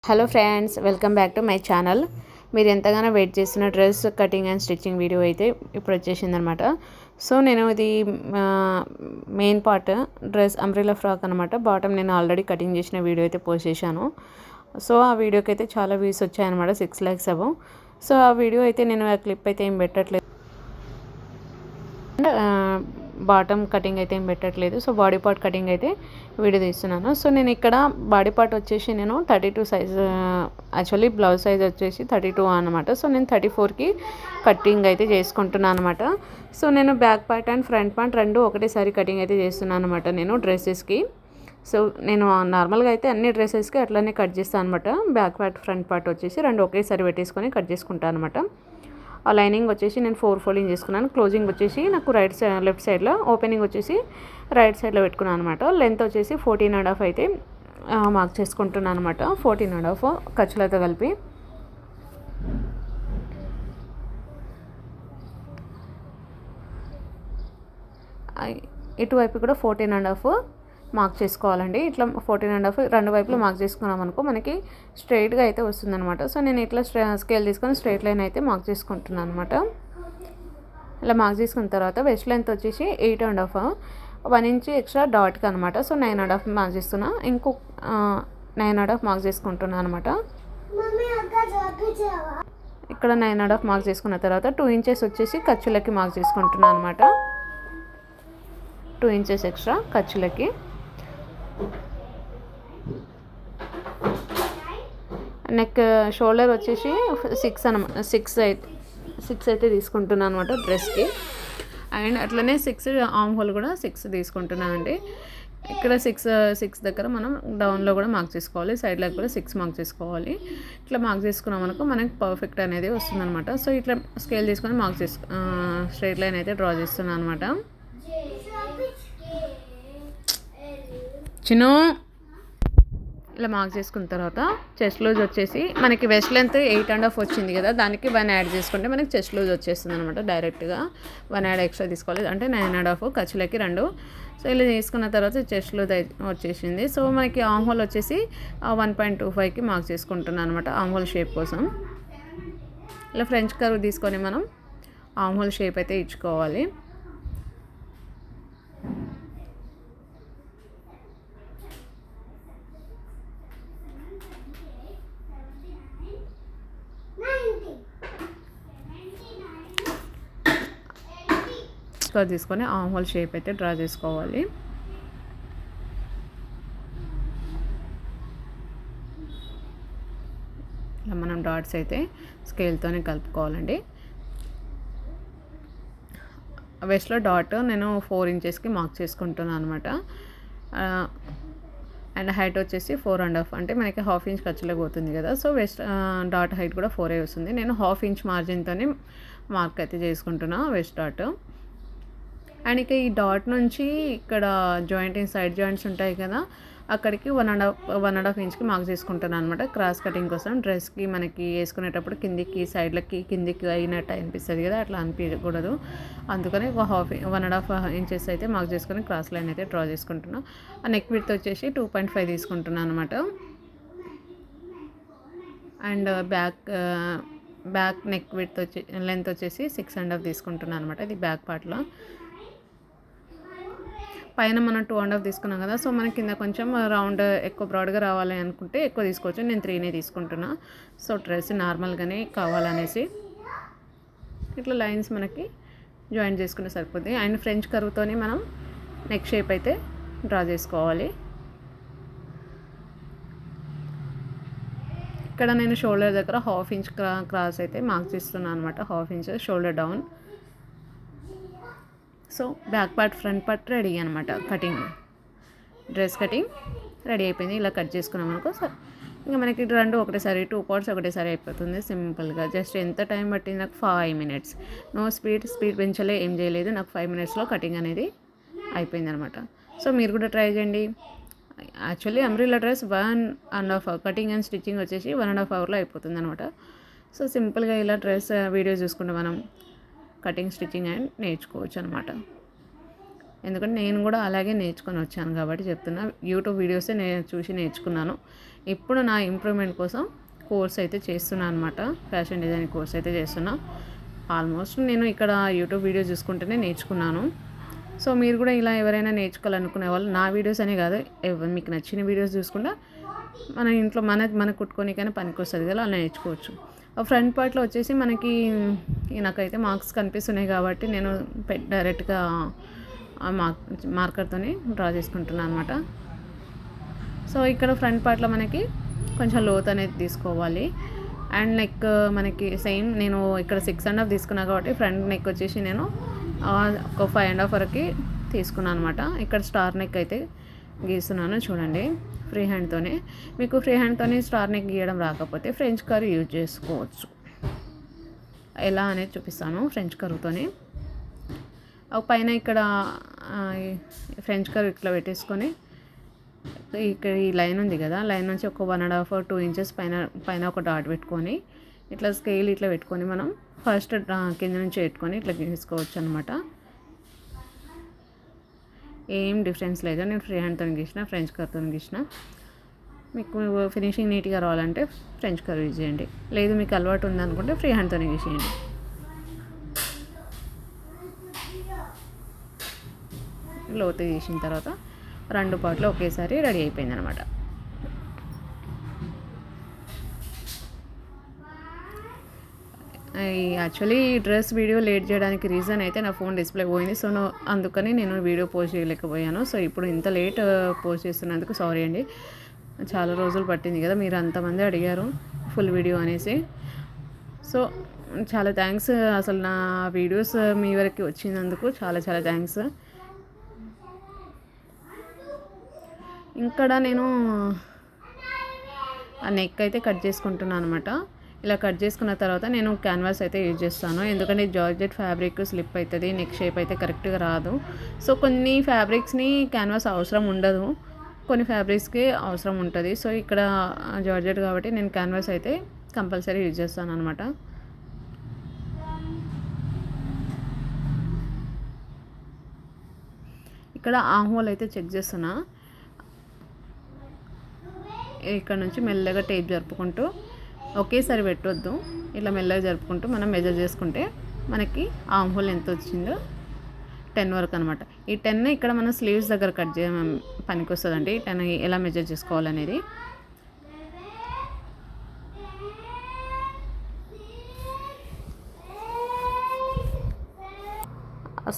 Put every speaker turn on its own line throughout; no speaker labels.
Hello friends, welcome back to my channel. మీరు ఎంతగానో wait చేసిన dress cutting and stitching video అయితే ఇప్పుడు వచ్చేసింది అనమాట. సో నేను ఇది main part dress umbrella frock అనమాట. బాటమ్ నేను ఆల్రెడీ కటింగ్ చేసిన వీడియో అయితే పోస్ట్ చేశాను. సో ఆ వీడియోకి అయితే చాలా వ్యూస్ వచ్చాయన్నమాట, 6 lakhs అబౌవ్. సో ఆ వీడియో అయితే నేను ఆ క్లిప్ అయితే ఏం పెట్టట్లేదు, బాటమ్ కటింగ్ అయితే ఏం పెట్టట్లేదు. సో బాడీ పార్ట్ కటింగ్ అయితే వీడియో తీస్తున్నాను. సో నేను ఇక్కడ బాడీ పార్ట్ వచ్చేసి నేను 32 సైజ్, యాక్చువల్లీ బ్లౌజ్ సైజ్ వచ్చేసి 32 అనమాట. సో నేను 34కి కటింగ్ అయితే చేసుకుంటున్నాను అనమాట. సో నేను back part and front part రెండు ఒకటేసారి కటింగ్ అయితే చేస్తున్నాను అనమాట నేను డ్రెస్సెస్కి. సో నేను నార్మల్గా అయితే అన్ని డ్రెస్సెస్కి అట్లనే కట్ చేస్తాను అనమాట. బ్యాక్ పార్ట్ ఫ్రంట్ పార్ట్ వచ్చేసి రెండు ఒకేసారి పెట్టేసుకొని కట్ చేసుకుంటాను అనమాట. ఆ లైనింగ్ వచ్చేసి నేను 4 folding చేసుకున్నాను. క్లోజింగ్ వచ్చేసి నాకు లెఫ్ట్ సైడ్లో, ఓపెనింగ్ వచ్చేసి రైట్ సైడ్లో పెట్టుకున్నాను అనమాట. లెంత్ వచ్చేసి 14.5 అయితే మార్క్ చేసుకుంటున్నాను అనమాట. 14.5 ఖర్చులతో కలిపి. ఇటువైపు కూడా 14.5 మార్క్ చేసుకోవాలండి. ఇట్లా 14.5 రెండు వైపులు మార్క్ చేసుకున్నాం అనుకో మనకి స్ట్రైట్గా అయితే వస్తుందన్నమాట. సో నేను ఇట్లా స్కేల్ తీసుకొని స్ట్రైట్ లైన్ అయితే మార్క్ చేసుకుంటున్నాను అనమాట. ఇలా మార్క్ చేసుకున్న తర్వాత వెస్ట్ లెంత్ వచ్చేసి 8.5, 1 inch ఎక్స్ట్రా డాట్కి అనమాట. సో 9.5 మార్క్ చేస్తున్నా, ఇంకో 9.5 మార్క్ చేసుకుంటున్నాను అనమాట. ఇక్కడ 9.5 మార్క్ చేసుకున్న తర్వాత 2 inches వచ్చేసి ఖర్చులకి మార్క్ చేసుకుంటున్నాను అనమాట. 2 inches ఎక్స్ట్రా ఖర్చులకి. నెక్ షోల్డర్ వచ్చేసి 6 అయితే తీసుకుంటున్నాను అనమాట డ్రెస్కి. అండ్ అట్లనే 6 ఆర్మ్ హోల్ కూడా 6 తీసుకుంటున్నాను అండి. ఇక్కడ 6 దగ్గర మనం డౌన్లో కూడా మార్క్ చేసుకోవాలి, సైడ్లో కూడా 6 మార్క్ చేసుకోవాలి. ఇట్లా మార్క్ చేసుకున్నాం అనుకో మనకి పర్ఫెక్ట్ అనేది వస్తుందన్నమాట. సో ఇట్లా స్కేల్ తీసుకొని స్ట్రైట్ లైన్ అయితే డ్రా చేస్తున్నాను అనమాట. చిన్న ఇలా మార్క్ చేసుకున్న తర్వాత చెస్ట్ లూజ్ వచ్చేసి మనకి వెస్ట్ లెంత్ 8.5 వచ్చింది కదా, దానికి 1 యాడ్ చేసుకుంటే మనకి చెస్ట్ లూజ్ వచ్చేస్తుంది అనమాట. డైరెక్ట్గా 1 యాడ్ ఎక్స్ట్రా తీసుకోవాలి, అంటే 9.5 ఖర్చులకి 2. సో ఇలా తీసుకున్న తర్వాత చెస్ట్ లూజ్ వచ్చేసింది. సో మనకి ఆర్మ్ హోల్ వచ్చేసి 1.25కి మార్క్ చేసుకుంటున్నాను అనమాట ఆర్మ్ హోల్ షేప్ కోసం. ఇలా ఫ్రెంచ్ కర్వ్ తీసుకొని మనం ఆర్మ్ హోల్ షేప్ అయితే ఇచ్చుకోవాలి. తీసుకొని ఆర్మ్ హోల్ షేప్ అయితే డ్రా చేసుకోవాలి. ఇలా మనం డాట్స్ అయితే స్కేల్తోనే కలుపుకోవాలండి. వెస్ట్లో డాట్ నేను 4 inchesకి మార్క్ చేసుకుంటున్నాను అనమాట. అండ్ హైట్ వచ్చేసి 4.5, అంటే మనకి 1/2 inch ఖర్చులో పోతుంది కదా. సో వెస్ట్ డాట్ హైట్ కూడా 4 వస్తుంది. నేను 1/2 inch మార్జిన్తోనే మార్క్ అయితే చేసుకుంటున్నా వెస్ట్ డాట్. అండ్ ఇక ఈ డాట్ నుంచి ఇక్కడ సైడ్ జాయింట్స్ ఉంటాయి కదా, అక్కడికి 1.5 inchకి మార్క్ చేసుకుంటాను అనమాట. క్రాస్ కటింగ్ కోసం డ్రెస్కి మనకి వేసుకునేటప్పుడు సైడ్లకి కిందికి అయినట్టు అనిపిస్తుంది కదా, అట్లా అనిపించకూడదు. అందుకని 1.5 inches అయితే మార్క్ చేసుకొని క్రాస్ లైన్ అయితే డ్రా చేసుకుంటున్నాను. ఆ నెక్ విడ్త్ వచ్చేసి 2.5 తీసుకుంటున్నాను అనమాట. And back neck width length వచ్చేసి 6.5 తీసుకుంటున్నాను అనమాట. ఇది బ్యాక్ పార్ట్లో. పైన మనం 2.5 తీసుకున్నాం కదా, సో మనకి కింద కొంచెం రౌండ్ ఎక్కువ బ్రాడ్గా రావాలి అనుకుంటే ఎక్కువ తీసుకోవచ్చు. నేను 3 తీసుకుంటున్నా. సో డ్రెస్ నార్మల్గానే కావాలనేసి ఇట్లా లైన్స్ మనకి జాయిన్ చేసుకుంటే సరిపోద్ది. అండ్ ఫ్రెంచ్ కర్వ్తోని మనం నెక్ షేప్ అయితే డ్రా చేసుకోవాలి. ఇక్కడ నేను షోల్డర్ దగ్గర 1/2 inch క్రాస్ అయితే మార్క్ చేస్తున్నాను అనమాట. 1/2 inch shoulder down. So back part front part ready అనమాట. డ్రెస్ కటింగ్ రెడీ అయిపోయింది. ఇలా కట్ చేసుకున్నాం అనుకో ఇంకా మనకి రెండు ఒకటేసారి 2 parts ఒకటేసారి అయిపోతుంది సింపుల్గా. జస్ట్ ఎంత టైం పట్టింది నాకు 5 minutes. నో స్పీడ్ పెంచలే, ఏం చేయలేదు. నాకు 5 minutesలో కటింగ్ అనేది అయిపోయింది అనమాట. సో మీరు కూడా ట్రై చేయండి. Actually umbrella dress 1.5 hour cutting and stitching వచ్చేసి 1.5 hourలో అయిపోతుంది అనమాట. సో సింపుల్గా ఇలా డ్రెస్ వీడియో చూసుకుంటే మనం కటింగ్ స్టిచ్చింగ్ అండ్ నేర్చుకోవచ్చు అనమాట. ఎందుకంటే నేను కూడా అలాగే నేర్చుకొని వచ్చాను కాబట్టి చెప్తున్నా. యూట్యూబ్ వీడియోసే నేను చూసి నేర్చుకున్నాను. ఇప్పుడు నా ఇంప్రూవ్మెంట్ కోసం కోర్స్ అయితే చేస్తున్నాను అనమాట. ఫ్యాషన్ డిజైనింగ్ కోర్స్ అయితే చేస్తున్నా. ఆల్మోస్ట్ నేను ఇక్కడ యూట్యూబ్ వీడియోస్ చూసుకుంటూనే నేర్చుకున్నాను. సో మీరు కూడా ఇలా ఎవరైనా నేర్చుకోవాలనుకునే వాళ్ళు నా వీడియోస్ అనే కాదు, మీకు నచ్చిన వీడియోస్ చూసుకుంటా మన ఇంట్లో మన కుట్టుకోనికైనా పనికి వస్తుంది కదా, అలా నేర్చుకోవచ్చు. ఫ్రంట్ పార్ట్లో వచ్చేసి మనకి నాకైతే మార్క్స్ కనిపిస్తున్నాయి కాబట్టి నేను డైరెక్ట్గా మార్కర్తో డ్రా చేసుకుంటున్నాను అనమాట. సో ఇక్కడ ఫ్రంట్ పార్ట్లో మనకి కొంచెం లోత్ అనేది తీసుకోవాలి. అండ్ నెక్ మనకి సేమ్ నేను ఇక్కడ 6.5 తీసుకున్నా కాబట్టి ఫ్రంట్ నెక్ వచ్చేసి నేను ఒక 5.5 వరకు తీసుకున్నాను అనమాట. ఇక్కడ స్టార్ నెక్ అయితే గీస్తున్నాను చూడండి ఫ్రీ హ్యాండ్తోనే. మీకు ఫ్రీ హ్యాండ్తోనే స్టార్ నెక్ గీయడం రాకపోతే ఫ్రెంచ్ కర్వ్ యూజ్ చేసుకోవచ్చు. ఎలా అనేది చూపిస్తాను. ఫ్రెంచ్ కర్వ్తోనే పైన ఇక్కడ ఫ్రెంచ్ కర్వ్ ఇట్లా పెట్టేసుకొని ఇక్కడ ఈ లైన్ ఉంది కదా, లైన్ నుంచి ఒక 1.5 or 2 inches పైన ఒక డాట్ పెట్టుకొని ఇట్లా స్కేల్ ఇట్లా పెట్టుకొని మనం ఫస్ట్ కింద నుంచి పెట్టుకొని ఇట్లా గీసుకోవచ్చు అనమాట. ఏం డిఫరెన్స్ లేదు. నేను ఫ్రీ హ్యాండ్తో గీసిన, ఫ్రెంచ్ కర్వ్తో గీసిన. మీకు ఫినిషింగ్ నీట్గా రావాలంటే ఫ్రెంచ్ కర్వ్ యూజ్ చేయండి. లేదు మీకు అలవాటు ఉందనుకుంటే ఫ్రీ హ్యాండ్తో గీసేయండి. లోతు గీసిన తర్వాత 2 పార్ట్లు ఒకేసారి రెడీ అయిపోయింది అనమాట. యాక్చువల్లీ ఈ డ్రెస్ వీడియో లేట్ చేయడానికి రీజన్ అయితే నా ఫోన్ డిస్ప్లే పోయింది. సో అందుకని నేను వీడియో పోస్ట్ చేయలేకపోయాను. సో ఇప్పుడు ఇంత లేట్ పోస్ట్ చేస్తున్నందుకు సారీ అండి. చాలా రోజులు పట్టింది కదా, మీరు అంతమంది అడిగారు ఫుల్ వీడియో అనేసి. సో చాలా థ్యాంక్స్. అసలు నా వీడియోస్ మీ వరకు వచ్చినందుకు చాలా చాలా థ్యాంక్స్. ఇక్కడ నేను ఆ నెక్ అయితే కట్ చేసుకుంటున్నాను అనమాట. ఇలా కట్ చేసుకున్న తర్వాత నేను క్యాన్వాస్ అయితే యూజ్ చేస్తాను. ఎందుకంటే జార్జెట్ ఫ్యాబ్రిక్ స్లిప్ అవుతుంది, నెక్ షేప్ అయితే కరెక్ట్గా రాదు. సో కొన్ని ఫ్యాబ్రిక్స్ని క్యాన్వాస్ అవసరం ఉండదు, కొన్ని ఫ్యాబ్రిక్స్కి అవసరం ఉంటుంది. సో ఇక్కడ జార్జెట్ కాబట్టి నేను క్యాన్వాస్ అయితే కంపల్సరీ యూజ్ చేస్తాను అనమాట. ఇక్కడ ఆమ్ హోల్ అయితే చెక్ చేస్తున్నా. ఇక్కడ నుంచి మెల్లగా టేప్ జరుపుకుంటూ, ఒకేసారి పెట్టొద్దు, ఇట్లా మెల్లగా జరుపుకుంటూ మనం మెజర్ చేసుకుంటే మనకి ఆమ్ హోల్ ఎంత వచ్చిందో 10 వరకు అనమాట. ఈ 10 ఇక్కడ మనం స్లీవ్స్ దగ్గర కట్ పనికి వస్తుందండి. 10 ఎలా మెజర్ చేసుకోవాలనేది.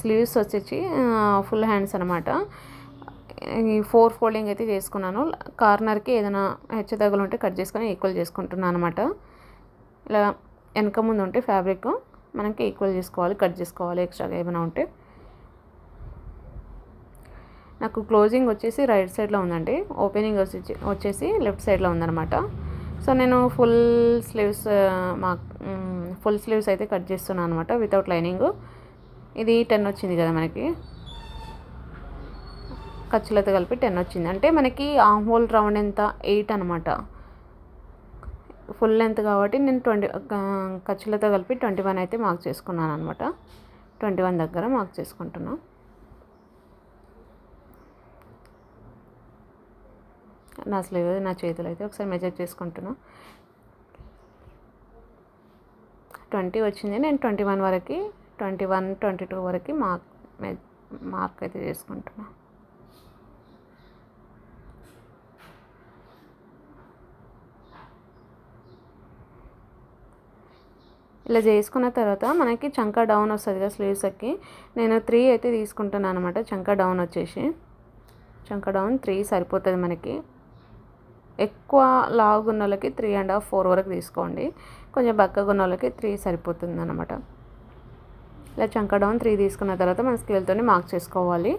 స్లీవ్స్ వచ్చేసి ఫుల్ హ్యాండ్స్ అనమాట. ఈ 4 ఫోల్డింగ్ అయితే చేసుకున్నాను. కార్నర్కి ఏదైనా హెచ్చదగ్గలు ఉంటే కట్ చేసుకొని ఈక్వల్ చేసుకుంటున్నాను అనమాట. ఇలా వెనక ముందు ఉంటే ఫ్యాబ్రిక్ మనకి ఈక్వల్ చేసుకోవాలి, కట్ చేసుకోవాలి ఎక్స్ట్రాగా ఏమైనా ఉంటే. నాకు క్లోజింగ్ వచ్చేసి రైట్ సైడ్లో ఉందండి, ఓపెనింగ్ వచ్చేసి లెఫ్ట్ సైడ్లో ఉందన్నమాట. సో నేను ఫుల్ స్లీవ్స్ అయితే కట్ చేస్తున్నాను అనమాట వితౌట్ లైనింగ్. ఇది 10 వచ్చింది కదా మనకి, ఖర్చులతో కలిపి 10 వచ్చింది. అంటే మనకి ఆమ్ హోల్ రౌండ్ ఎంత 8 అనమాట. ఫుల్ లెంత్ కాబట్టి నేను 20 ఖర్చులతో కలిపి 21 అయితే మార్క్ చేసుకున్నాను అనమాట. 21 దగ్గర మార్క్ చేసుకుంటున్నాను. నా స్లీవ్ నా చేతులు అయితే ఒకసారి మెజర్ చేసుకుంటున్నా. 20 వచ్చింది. నేను 21 వరకు 21, 22 వరకు మార్క్ అయితే చేసుకుంటున్నా. ఇలా చేసుకున్న తర్వాత మనకి చంకా డౌన్ వస్తుంది కదా స్లీవ్స్కి, నేను 3 అయితే తీసుకుంటున్నాను అనమాట. చంకా డౌన్ వచ్చేసి చంకా డౌన్ 3 సరిపోతుంది మనకి. ఎక్కువ లావు ఉన్న వాళ్ళకి 3.5, 4 వరకు తీసుకోండి. కొంచెం బక్కగా ఉన్న వాళ్ళకి 3 సరిపోతుంది అనమాట. ఇలా చంకా డౌన్ 3 తీసుకున్న తర్వాత మన స్కేల్తో మార్క్ చేసుకోవాలి.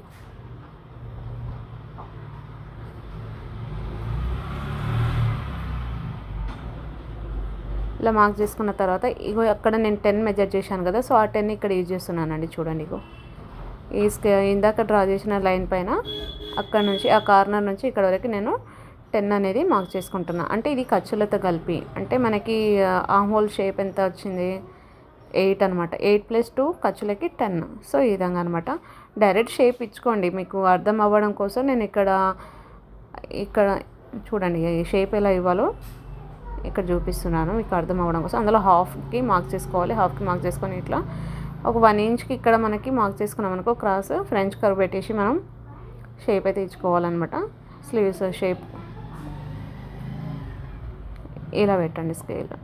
ఇలా మార్క్ చేసుకున్న తర్వాత ఇగో అక్కడ నేను 10 మెజర్ చేశాను కదా, సో ఆ 10 ఇక్కడ యూజ్ చేస్తున్నానండి. చూడండి, ఇగో ఈ ఇందాక డ్రా చేసిన లైన్ పైన అక్కడ నుంచి ఆ కార్నర్ నుంచి ఇక్కడ వరకు నేను 10 అనేది మార్క్ చేసుకుంటున్నా. అంటే ఇది ఖర్చులతో కలిపి, అంటే మనకి ఆమ్ హోల్ షేప్ ఎంత వచ్చింది 8 అనమాట. 8 + 2 ఖర్చులకి 10. సో ఈ విధంగా అనమాట. డైరెక్ట్ షేప్ ఇచ్చుకోండి. మీకు అర్థం అవ్వడం కోసం నేను ఇక్కడ చూడండి ఈ షేప్ ఎలా ఇవ్వాలో ఇక్కడ చూపిస్తున్నాను మీకు అర్థం అవ్వడం కోసం. అందులో హాఫ్కి మార్క్ చేసుకోవాలి. హాఫ్కి మార్క్ చేసుకొని ఇట్లా ఒక 1 ఇంచ్కి ఇక్కడ మనకి మార్క్ చేసుకున్నాం అనుకో క్రాస్ ఫ్రెంచ్ కర్వ్ పెట్టేసి మనం షేప్ అయితే ఇచ్చుకోవాలన్నమాట. స్లీవ్స్ షేప్ ఇలా పెట్టండి స్కేల్.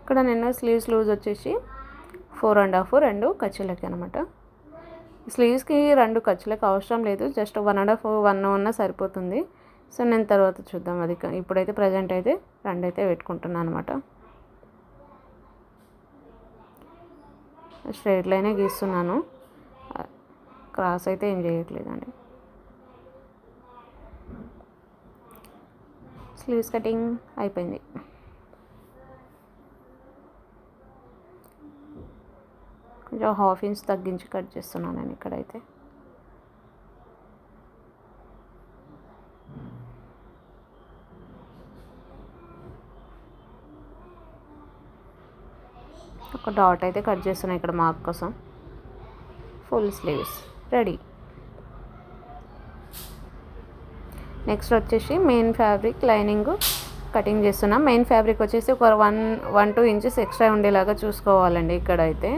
ఇక్కడ నేను స్లీవ్స్ లూజ్ వచ్చేసి 4.5 2 ఖర్చులకి అనమాట. స్లీవ్స్కి 2 ఖర్చులకి అవసరం లేదు, జస్ట్ 1.5 1 ఉన్నా సరిపోతుంది. సో నేను తర్వాత చూద్దాం అది. ఇప్పుడైతే ప్రజెంట్ అయితే 2 అయితే పెట్టుకుంటున్నాను అనమాట. స్ట్రైట్ లైనే గీస్తున్నాను, క్రాస్ అయితే ఏం చేయట్లేదండి. స్లీవ్స్ కటింగ్ అయిపోయింది. కొంచెం 1/2 ఇంచ్ తగ్గించి కట్ చేస్తున్నాను నేను ఇక్కడైతే. ఒక డాట్ అయితే కట్ చేస్తున్నాను ఇక్కడ మార్క్ కోసం. Full sleeves ready. నెక్స్ట్ వచ్చేసి మెయిన్ ఫ్యాబ్రిక్ లైనింగ్ కటింగ్ చేస్తున్నాం. మెయిన్ ఫ్యాబ్రిక్ వచ్చేసి ఒక 1-2 ఇంచెస్ ఎక్స్ట్రా ఉండేలాగా చూసుకోవాలండి. ఇక్కడైతే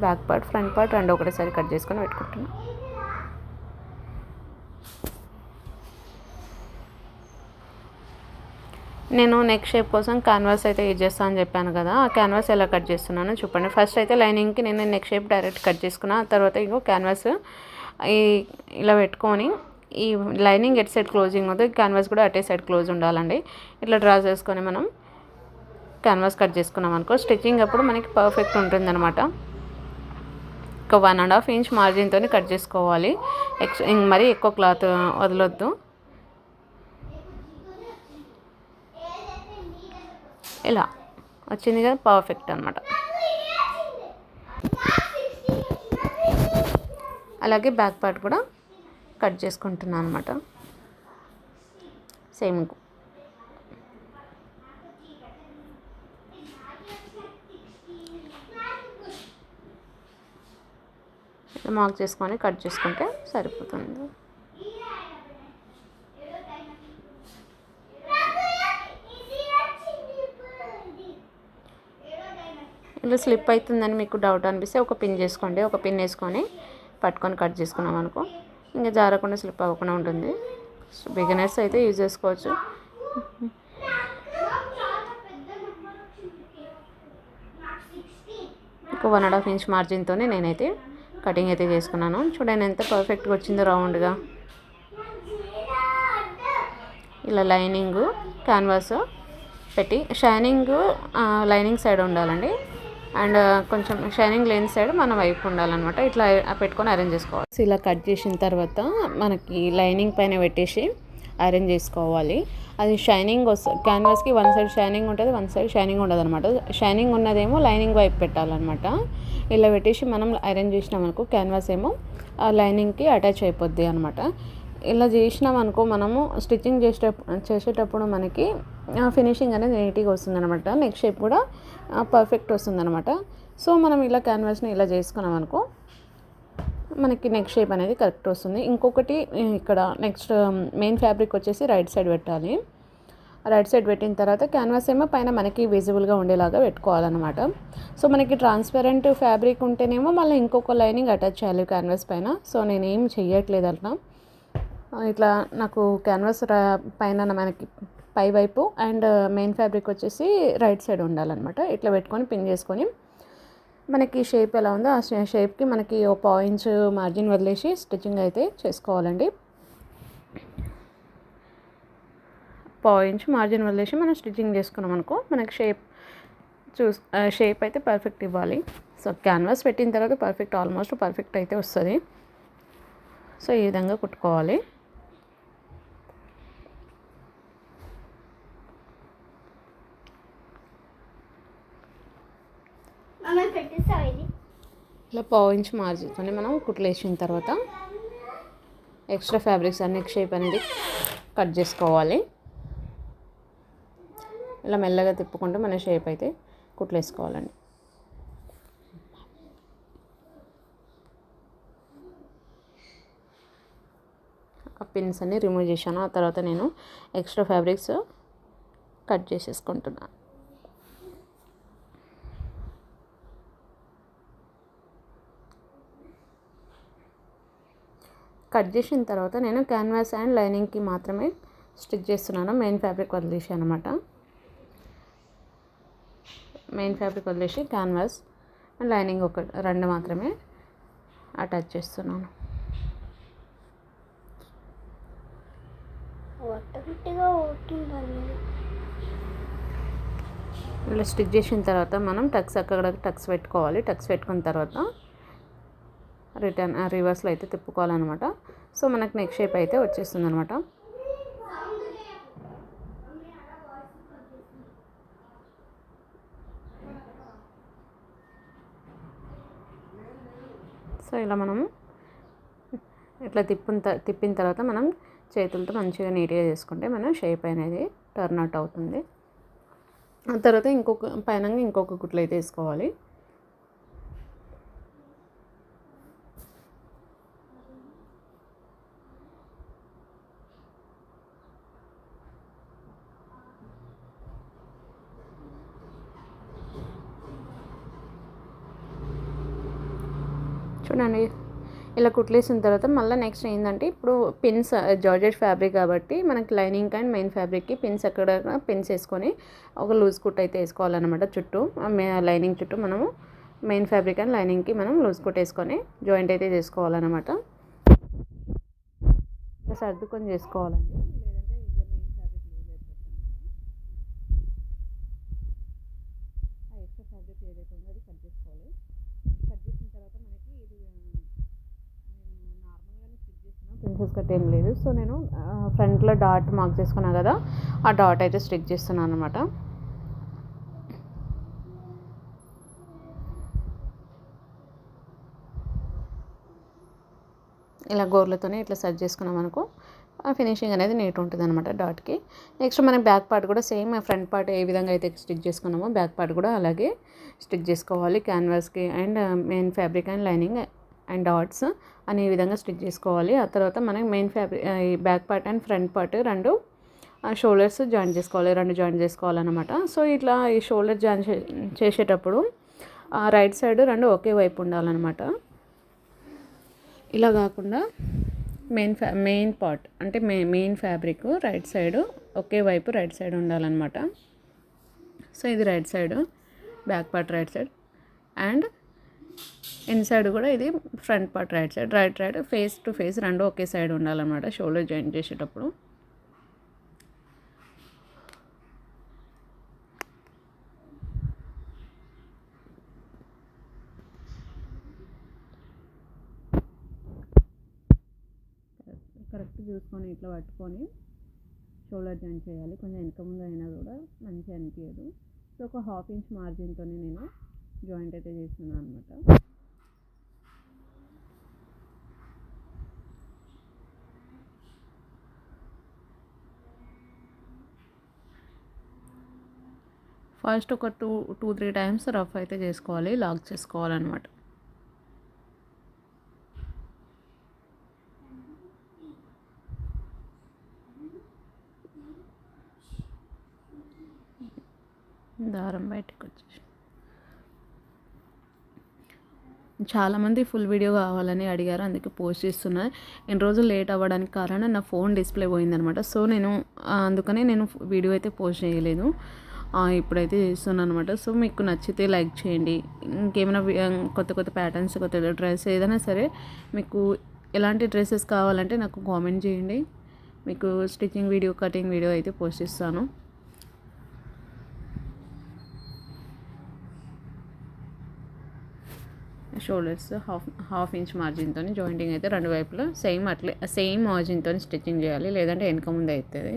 బ్యాక్ పార్ట్ ఫ్రంట్ పార్ట్ 2 ఒకటేసారి కట్ చేసుకొని పెట్టుకుంటున్నాను. నేను నెక్ షేప్ కోసం క్యాన్వాస్ అయితే యూజ్ చేస్తాను అని చెప్పాను కదా, ఆ క్యాన్వాస్ ఎలా కట్ చేస్తున్నానో చూపండి. ఫస్ట్ అయితే లైనింగ్కి నేను నెక్ షేప్ డైరెక్ట్ కట్ చేసుకున్నా. తర్వాత ఇంకో క్యాన్వాస్ ఇలా పెట్టుకొని ఈ లైనింగ్ ఎట్ సైడ్ క్లోజింగ్ ఉంది, క్యాన్వాస్ కూడా అటే సైడ్ క్లోజ్ ఉండాలండి. ఇట్లా డ్రా చేసుకొని మనం క్యాన్వాస్ కట్ చేసుకున్నాం అనుకో స్టిచ్చింగ్ అప్పుడు మనకి పర్ఫెక్ట్ ఉంటుందన్నమాట. ఒక 1.5 ఇంచ్ మార్జిన్తో కట్ చేసుకోవాలి. మరీ ఎక్కువ క్లాత్ వదలొద్దు. ఇలా వచ్చింది కదా, పర్ఫెక్ట్ అనమాట. అలాగే బ్యాక్ పార్ట్ కూడా కట్ చేసుకుంటున్నాను అనమాట. సేమ్ మార్క్ చేసుకొని కట్ చేసుకుంటే సరిపోతుంది. ఇలా స్లిప్ అవుతుందని మీకు డౌట్ అనిపిస్తే ఒక పిన్ చేసుకోండి. ఒక పిన్ వేసుకొని పట్టుకొని కట్ చేసుకున్నాం అనుకో ఇంకా జారకుండా స్లిప్ అవ్వకుండా ఉంటుంది. సో బిగినర్స్ అయితే యూజ్ చేసుకోవచ్చు. ఒక 1.5 ఇంచ్ మార్జిన్తో నేనైతే కటింగ్ అయితే చేసుకున్నాను. చూడండి ఎంత పర్ఫెక్ట్గా వచ్చిందో రౌండ్గా. ఇలా లైనింగ్ క్యాన్వాస్ పెట్టి షైనింగ్ లైనింగ్ సైడ్ ఉండాలండి, అండ్ కొంచెం షైనింగ్ లేని సైడ్ మన వైపు ఉండాలన్నమాట. ఇట్లా పెట్టుకొని అరేంజ్ చేసుకోవాలి. ఇలా కట్ చేసిన తర్వాత మనకి లైనింగ్ పైన పెట్టేసి అరేంజ్ చేసుకోవాలి. అది షైనింగ్ క్యాన్వాస్కి 1 సైడ్ షైనింగ్ ఉంటుంది, 1 సైడ్ షైనింగ్ ఉండదు అనమాట. షైనింగ్ ఉన్నదేమో లైనింగ్ వైపు పెట్టాలన్నమాట. ఇలా పెట్టేసి మనం అరేంజ్ చేసినామనుకో క్యాన్వాస్ ఏమో ఆ లైనింగ్కి అటాచ్ అయిపోద్ది అనమాట. ఇలా చేసినామనుకో మనము స్టిచ్చింగ్ చేసేటప్పుడు మనకి ఫినిషింగ్ అనేది నీట్గా వస్తుందన్నమాట. నెక్ షేప్ కూడా పర్ఫెక్ట్ వస్తుందన్నమాట. సో మనం ఇలా క్యాన్వాస్ని ఇలా చేసుకున్నాం అనుకో మనకి నెక్ షేప్ అనేది కరెక్ట్ వస్తుంది. ఇంకొకటి ఇక్కడ నెక్స్ట్ మెయిన్ ఫ్యాబ్రిక్ వచ్చేసి రైట్ సైడ్ పెట్టాలి. రైట్ సైడ్ పెట్టిన తర్వాత క్యాన్వాస్ ఏమో పైన మనకి విజిబుల్గా ఉండేలాగా పెట్టుకోవాలన్నమాట. సో మనకి ట్రాన్స్పరెంట్ ఫ్యాబ్రిక్ ఉంటేనేమో మళ్ళీ ఇంకొక లైనింగ్ అటాచ్ చేయాలి క్యాన్వాస్ పైన. సో నేనేం చెయ్యట్లేదు అట్లా. ఇట్లా నాకు క్యాన్వాస్ పైన మనకి పై వైపు అండ్ మెయిన్ ఫ్యాబ్రిక్ వచ్చేసి రైట్ సైడ్ ఉండాలన్నమాట. ఇట్లా పెట్టుకొని పిన్ చేసుకొని మనకి షేప్ ఎలా ఉందో ఆ షేప్కి మనకి ఒక 1 ఇంచ్ మార్జిన్ వదిలేసి స్టిచ్చింగ్ అయితే చేసుకోవాలండి. 1 ఇంచ్ మార్జిన్ వదిలేసి మనం స్టిచ్చింగ్ చేసుకున్నాం అనుకో మనకి షేప్ అయితే పర్ఫెక్ట్ ఇవ్వాలి. సో క్యాన్వాస్ పెట్టిన తర్వాత పర్ఫెక్ట్ ఆల్మోస్ట్ పర్ఫెక్ట్ అయితే వస్తుంది. సో ఈ విధంగా కుట్టుకోవాలి. ఇట్లా పావు ఇంచ్ మార్జిన్తో మనం కుట్లు వేసిన తర్వాత ఎక్స్ట్రా ఫ్యాబ్రిక్స్ నెక్ షేప్ అనేది కట్ చేసుకోవాలి. ఇలా మెల్లగా తిప్పుకుంటూ మన షేప్ అయితే కుట్లు వేసుకోవాలండి. ఆ పిన్స్ అన్ని రిమూవ్ చేశాను. ఆ తర్వాత నేను ఎక్స్ట్రా ఫ్యాబ్రిక్స్ కట్ చేసేసుకుంటున్నాను. కట్ చేసిన తర్వాత నేను క్యాన్వాస్ అండ్ లైనింగ్కి మాత్రమే స్టిచ్ చేస్తున్నాను. మెయిన్ ఫ్యాబ్రిక్ వదిలేసి అనమాట. మెయిన్ ఫ్యాబ్రిక్ వదిలేసి క్యాన్వాస్ అండ్ లైనింగ్ రెండు మాత్రమే అటాచ్ చేస్తున్నాను. ఇలా స్టిచ్ చేసిన తర్వాత మనం టక్స్ అక్కడ టక్స్ పెట్టుకోవాలి. టక్స్ పెట్టుకున్న తర్వాత రివర్స్లో అయితే తిప్పుకోవాలన్నమాట. సో మనకు నెక్ షేప్ అయితే వచ్చేస్తుంది అనమాట. సో ఇలా మనము ఇట్లా తిప్పిన తర్వాత మనం చేతులతో మంచిగా నీట్గా చేసుకుంటే మన షేప్ అనేది టర్న్ అవుట్ అవుతుంది. ఆ తర్వాత ఇంకొక కుట్లు అయితే వేసుకోవాలి. చూడండి, ఇలా కుట్లేసిన తర్వాత మళ్ళీ నెక్స్ట్ ఏంటంటే ఇప్పుడు పిన్స్ జార్జెట్ ఫ్యాబ్రిక్ కాబట్టి మనకి లైనింగ్ అండ్ మెయిన్ ఫ్యాబ్రిక్కి పిన్స్ ఎక్కడ పిన్స్ వేసుకొని ఒక లూజ్ కుట్ అయితే వేసుకోవాలన్నమాట. చుట్టూ లైనింగ్ చుట్టూ మనము మెయిన్ ఫ్యాబ్రిక్ అండ్ లైనింగ్కి మనం లూజ్ కుట్ వేసుకొని జాయింట్ అయితే చేసుకోవాలన్నమాట. సర్దుకొని చేసుకోవాలండి, లేదంటే ఇక మెయిన్ ఫ్యాబ్రిక్ లూజ్ అయిపోతుంది. ఆ ఎక్స్ట్రా ఫ్యాబ్రిక్ ఏదైతే ఉందో అది కట్ చేసుకోవాలి. కట్ చేసిన తర్వాత మనకి ఇది నార్మల్గానే స్టిచ్ చేస్తున్నా, ప్రిన్సెస్ కట్ ఏం లేదు. సో నేను ఫ్రంట్లో డాట్ మార్క్ చేసుకున్నా కదా, ఆ డాట్ అయితే స్టిచ్ చేస్తున్నాను అనమాట. ఇలా గోర్లతోనే ఇట్లా సెట్ చేసుకున్నాం అనుకో ఫినిషింగ్ అనేది నీట్ ఉంటుంది అనమాట డాట్కి. నెక్స్ట్ మనం బ్యాక్ పార్ట్ కూడా సేమ్ ఫ్రంట్ పార్ట్ ఏ విధంగా అయితే స్టిచ్ చేసుకున్నామో బ్యాక్ పార్ట్ కూడా అలాగే స్టిచ్ చేసుకోవాలి. క్యాన్వాస్కి and main fabric and lining and dots అనే విధంగా స్టిచ్ చేసుకోవాలి. ఆ తర్వాత మనం మెయిన్ ఫ్యాబ్రిక్ ఈ back part and front part రెండు షోల్డర్స్ జాయిన్ చేసుకోవాలి, రెండు జాయిన్ చేసుకోవాలన్నమాట. సో ఇట్లా ఈ షోల్డర్ జాయిన్ చేసేటప్పుడు రైట్ సైడ్ రెండు ఒకే వైపు ఉండాలన్నమాట. ఇలా కాకుండా మెయిన్ పార్ట్ అంటే మెయిన్ ఫ్యాబ్రిక్ రైట్ సైడ్ ఒకే వైపు రైట్ సైడ్ ఉండాలన్నమాట. సో ఇది right side back part right side and inside కూడా ఇది front part right side face to face రెండు ఒకే సైడ్ ఉండాలన్నమాట షోల్డర్ జాయిన్ చేసేటప్పుడు. కరెక్ట్ చూసుకొని ఇట్లా పట్టుకొని షోల్డర్ జాయిన్ చేయాలి. కొంచెం వెనక ముందు అయినా కూడా మంచిగా అనిపించదు. సో ఒక 1/2 ఇంచ్ మార్జిన్తో నేను జాయింట్ అయితే చేస్తున్నాను అనమాట. ఫస్ట్ ఒక 2-3 టైమ్స్ రఫ్ అయితే చేసుకోవాలి, లాక్ చేసుకోవాలన్నమాట. దారం బయటకు వచ్చేసి చాలామంది ఫుల్ వీడియో కావాలని అడిగారు, అందుకే పోస్ట్ చేస్తున్నా. ఎన్ని రోజులు లేట్ అవ్వడానికి కారణం నా ఫోన్ డిస్ప్లే పోయిందనమాట. సో అందుకనే నేను వీడియో అయితే పోస్ట్ చేయలేదు. ఇప్పుడైతే చేస్తున్నాను అనమాట. సో మీకు నచ్చితే లైక్ చేయండి. ఇంకేమైనా కొత్త ప్యాటర్న్స్ కొత్త డ్రెస్ ఏదైనా సరే మీకు ఎలాంటి డ్రెస్సెస్ కావాలంటే నాకు కామెంట్ చేయండి. మీకు స్టిచ్చింగ్ వీడియో కటింగ్ వీడియో అయితే పోస్ట్ చేస్తాను. షోల్డర్స్ హాఫ్ ఇంచ్ మార్జిన్తో జాయింటింగ్ అయితే రెండు వైపులా సేమ్ మార్జిన్తో స్టిచ్చింగ్ చేయాలి, లేదంటే వెనక ముందు అవుతుంది.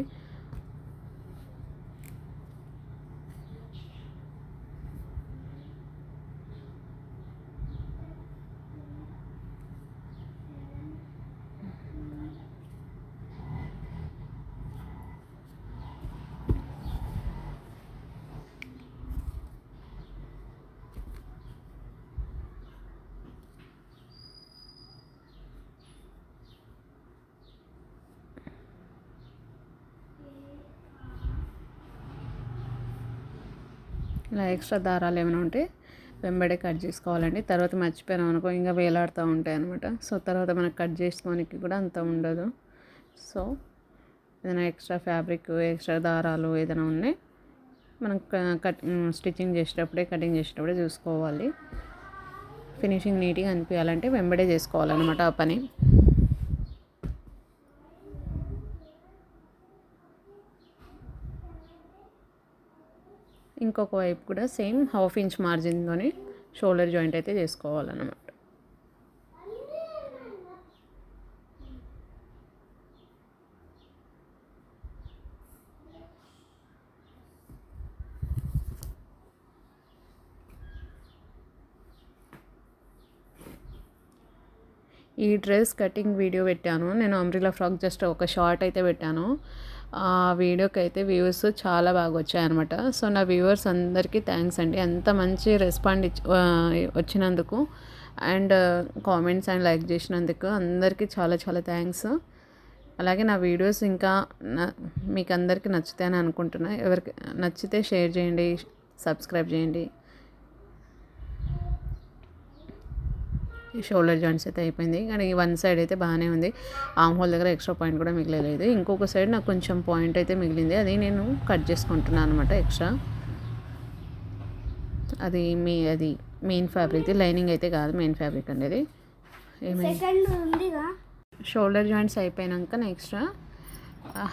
ఇలా ఎక్స్ట్రా దారాలు ఏమైనా ఉంటే వెంబడే కట్ చేసుకోవాలండి. తర్వాత మర్చిపోయినాం అనుకో ఇంకా వేలాడుతూ ఉంటాయి అనమాట. సో తర్వాత మనకు కట్ చేసుకోనికి కూడా అంత ఉండదు. సో ఏదైనా ఎక్స్ట్రా ఫ్యాబ్రిక్, ఎక్స్ట్రా దారాలు ఏదైనా ఉన్నాయి మనం స్టిచ్చింగ్ చేసేటప్పుడే, కటింగ్ చేసేటప్పుడే చూసుకోవాలి. ఫినిషింగ్ నీట్గా అనిపించాలంటే వెంబడే చేసుకోవాలన్నమాట ఆ పని. ఇంకొక వైపు కూడా సేమ్ 1/2 ఇంచ్ మార్జిన్తోని షోల్డర్ జాయింట్ అయితే చేసుకోవాలన్నమాట. ఈ డ్రెస్ కటింగ్ వీడియో పెట్టాను నేను, అంబ్రెల్లా ఫ్రాక్ జస్ట్ ఒక షార్ట్ అయితే పెట్టాను. ఆ వీడియోకి అయితే వ్యూస్ చాలా బాగా వచ్చాయన్నమాట. సో నా వ్యూవర్స్ అందరికీ థ్యాంక్స్ అండి, అంత మంచి రెస్పాండ్ వచ్చినందుకు అండ్ కామెంట్స్ అండ్ లైక్ చేసినందుకు అందరికీ చాలా చాలా థ్యాంక్స్. అలాగే నా వీడియోస్ ఇంకా మీకు అందరికీ నచ్చుతాయని అనుకుంటున్నా. ఎవరికి నచ్చితే షేర్ చేయండి, సబ్స్క్రైబ్ చేయండి. షోల్డర్ జాయింట్స్ అయితే అయిపోయింది, కానీ వన్ సైడ్ అయితే బాగానే ఉంది. ఆర్మ్ హోల్ దగ్గర ఎక్స్ట్రా పాయింట్ కూడా మిగిలేదు. ఇంకొక సైడ్ నాకు కొంచెం పాయింట్ అయితే మిగిలింది, అది నేను కట్ చేసుకుంటున్నాను అనమాట ఎక్స్ట్రా. అది మెయిన్ ఫ్యాబ్రిక్, లైనింగ్ అయితే కాదు, మెయిన్ ఫ్యాబ్రిక్ అండి అది. షోల్డర్ జాయింట్స్ అయిపోయాక నెక్స్ట్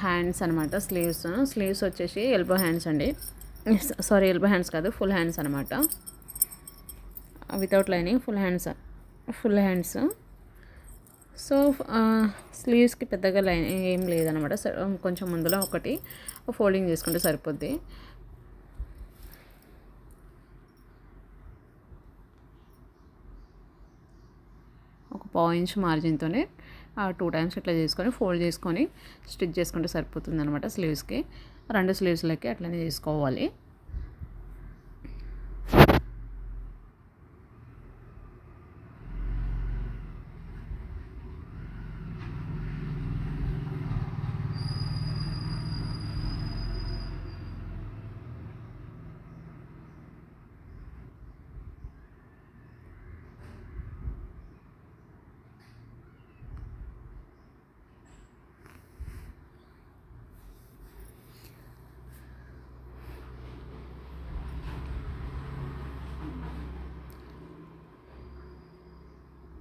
హ్యాండ్స్ అనమాట. స్లీవ్స్ వచ్చేసి ఎల్బో హ్యాండ్స్ అండి, సారీ ఎల్బో హ్యాండ్స్ కాదు, ఫుల్ హ్యాండ్స్ అనమాట. Without lining full hands. So స్లీవ్స్కి పెద్దగా లైన్ ఏం లేదనమాట. కొంచెం ముందులో ఒకటి ఫోల్డింగ్ చేసుకుంటే సరిపోద్ది. ఒక 1/2 ఇంచ్ మార్జిన్తోనే 2 టైమ్స్ ఇట్లా చేసుకొని ఫోల్డ్ చేసుకొని స్టిచ్ చేసుకుంటే సరిపోతుంది అనమాట. స్లీవ్స్కి 2 స్లీవ్స్లకి అట్లనే చేసుకోవాలి.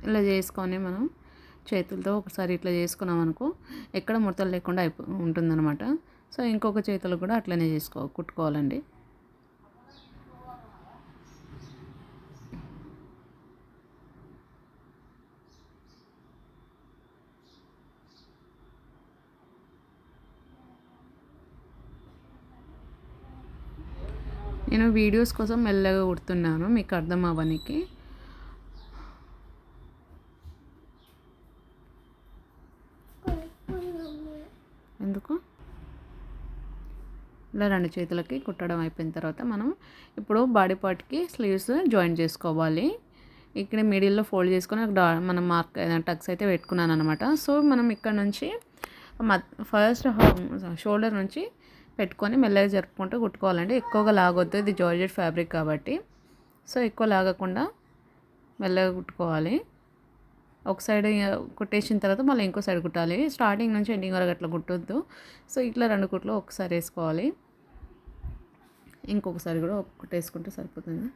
ఇలా చేసుకొని మనం చేతులతో ఒకసారి ఇట్లా చేసుకున్నాం అనుకో ఎక్కడ ముడతలు లేకుండా ఉంటుందన్నమాట. సో ఇంకొక చేతులు కూడా అట్లనే కుట్టుకోవాలండి. నేను వీడియోస్ కోసం మెల్లగా కుడుతున్నాను, మీకు అర్థం అవ్వడానికి. ఎందుకు ఇలా 2 చేతులకి కుట్టడం అయిపోయిన తర్వాత మనం ఇప్పుడు బాడీ పార్ట్కి స్లీవ్స్ జాయిన్ చేసుకోవాలి. ఇక్కడ మిడిల్లో ఫోల్డ్ చేసుకొని మనం మార్క్ టక్స్ అయితే పెట్టుకున్నాను అనమాట. సో మనం ఇక్కడ నుంచి ఫస్ట్ షోల్డర్ నుంచి పెట్టుకొని మెల్లగా జరుపుకుంటూ కుట్టుకోవాలండి. ఎక్కువగా లాగొద్దు, ఇది జార్జెట్ ఫ్యాబ్రిక్ కాబట్టి. సో ఎక్కువ లాగకుండా మెల్లగా కుట్టుకోవాలి. ఒక సైడ్ కుట్టేసిన తర్వాత మళ్ళీ ఇంకో సైడ్ కుట్టాలి. స్టార్టింగ్ నుంచి ఎండింగ్ వరకు అట్లా కుట్టొద్దు. సో ఇట్లా 2 కుట్లు ఒకసారి వేసుకోవాలి, ఇంకొకసారి కూడా కుట్టేసుకుంటే సరిపోతుంది.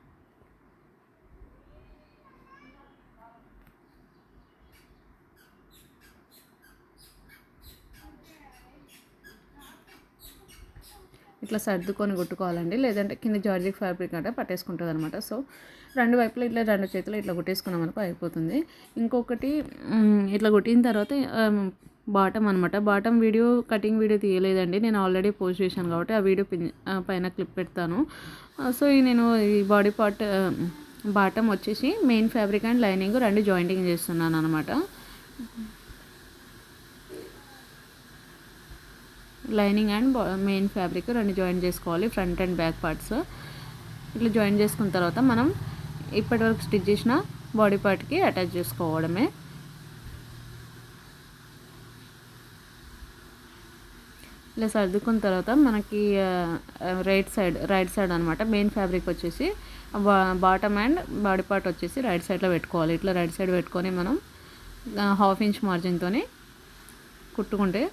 ఇట్లా సర్దుకొని కుట్టుకోవాలండి, లేదంటే కింద జార్జెట్ ఫ్యాబ్రిక్ అంటే పట్టేసుకుంటుంది అనమాట. సో 2 వైపులా ఇట్లా 2 చేతులు ఇట్లా కుట్టేసుకున్నాం అనుకో అయిపోతుంది. ఇంకొకటి ఇట్లా కుట్టిన తర్వాత బాటమ్ అనమాట. బాటమ్ వీడియో కటింగ్ వీడియో తీయలేదండి, నేను ఆల్రెడీ పోస్ట్ చేశాను కాబట్టి ఆ వీడియో పైన క్లిప్ పెడతాను. సో నేను ఈ బాడీ పార్ట్ బాటమ్ వచ్చేసి main fabric and lining 2 jointing చేస్తున్నాను అనమాట. Lining and main fabric 2 join చేసుకోవాలి, ఫ్రంట్ అండ్ బ్యాక్ పార్ట్స్. ఇట్లా జాయిన్ చేసుకున్న తర్వాత మనం ఇప్పటివరకు స్టిచ్ చేసిన బాడీ పార్ట్కి అటాచ్ చేసుకోవడమే. ఇలా సర్దుకున్న తర్వాత మనకి రైట్ సైడ్ అనమాట మెయిన్ ఫ్యాబ్రిక్ వచ్చేసి బాటమ్ అండ్ బాడీ పార్ట్ వచ్చేసి రైట్ సైడ్లో పెట్టుకోవాలి. ఇట్లా రైట్ సైడ్ పెట్టుకొని మనం 1/2 ఇంచ్ మార్జిన్తో కుట్టుకుంటే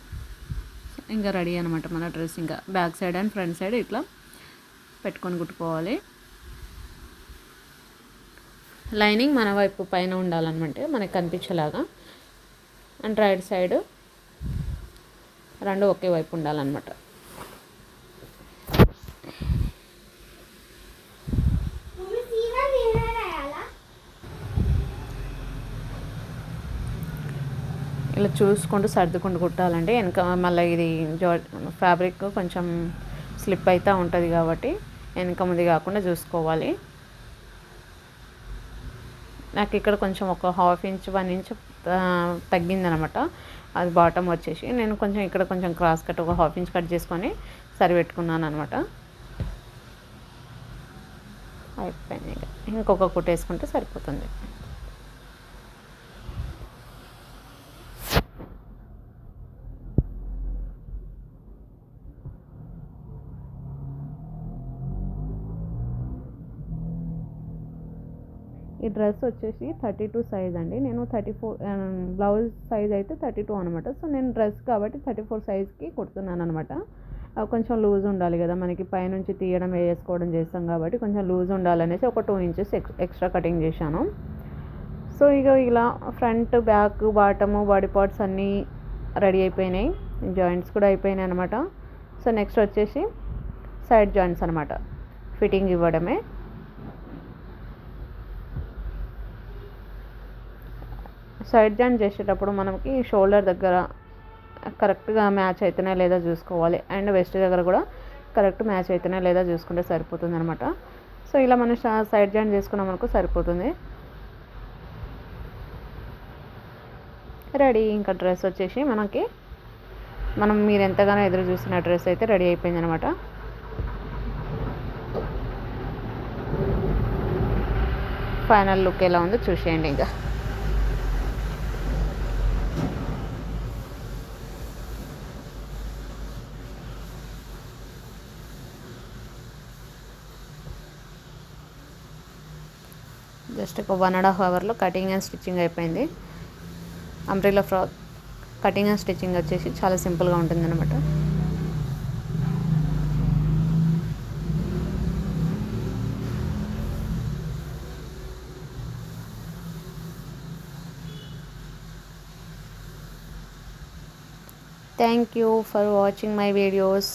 ఇంకా రెడీ అనమాట మన డ్రెస్. ఇంకా back side and front side ఇట్లా పెట్టుకొని కుట్టుకోవాలి. లైనింగ్ మన వైపు పైన ఉండాలన్నమాట, మనకి కనిపించేలాగా. అండ్ రైట్ సైడ్ రెండు ఒకే వైపు ఉండాలన్నమాట. ఇలా చూసుకుంటూ సర్దుకుంటూ కుట్టాలంటే వెనక మళ్ళీ ఇది ఫ్యాబ్రిక్ కొంచెం స్లిప్ అవుతూ ఉంటుంది కాబట్టి వెనక ముందు కాకుండా చూసుకోవాలి. నాకు ఇక్కడ కొంచెం ఒక 1/2 ఇంచ్ 1 ఇంచ్ తగ్గిందనమాట. అది బాటమ్ వచ్చేసి నేను కొంచెం ఇక్కడ కొంచెం క్రాస్ కట్ ఒక 1/2 ఇంచ్ కట్ చేసుకొని సరిపెట్టుకున్నాను అనమాట. అయిపోయింది. ఇంకొక కుట్టేసుకుంటే సరిపోతుంది. ఈ డ్రెస్ వచ్చేసి 32 సైజ్ అండి. నేను 34 బ్లౌజ్ సైజ్ అయితే 32 అనమాట. సో నేను డ్రెస్ కాబట్టి 34 సైజ్కి కుడుతున్నాను అనమాట. కొంచెం లూజ్ ఉండాలి కదా మనకి, పైనుంచి తీయడం వేసుకోవడం చేస్తాం కాబట్టి కొంచెం లూజ్ ఉండాలనేసి ఒక 2 ఇంచెస్ ఎక్స్ట్రా కటింగ్ చేశాను. సో ఇక ఇలా front back bottom body parts అన్నీ రెడీ అయిపోయినాయి. జాయింట్స్ కూడా అయిపోయినాయి అనమాట. సో నెక్స్ట్ వచ్చేసి సైడ్ జాయింట్స్ అనమాట, ఫిట్టింగ్ ఇవ్వడమే. సైడ్ జాయింట్ చేసేటప్పుడు మనకి షోల్డర్ దగ్గర కరెక్ట్గా మ్యాచ్ అవుతున్నాయా లేదా చూసుకోవాలి. అండ్ వెస్ట్ దగ్గర కూడా కరెక్ట్ మ్యాచ్ అవుతున్నాయా లేదా చూసుకుంటే సరిపోతుంది అనమాట. సో ఇలా మనం సైడ్ జాయింట్ చేసుకున్నాం మనకు సరిపోతుంది. రెడీ. ఇంకా డ్రెస్ వచ్చేసి మీరు ఎంతగానో ఎదురు చూస్తున్న డ్రెస్ అయితే రెడీ అయిపోయింది అనమాట. ఫైనల్ లుక్ ఎలా ఉందో చూసేయండి. ఇంకా జస్ట్ ఒక 1.5 అవర్లో కటింగ్ అండ్ స్టిచ్చింగ్ అయిపోయింది. Umbrella frock cutting and stitching వచ్చేసి చాలా సింపుల్గా ఉంటుంది అనమాట. Thank you for watching my videos.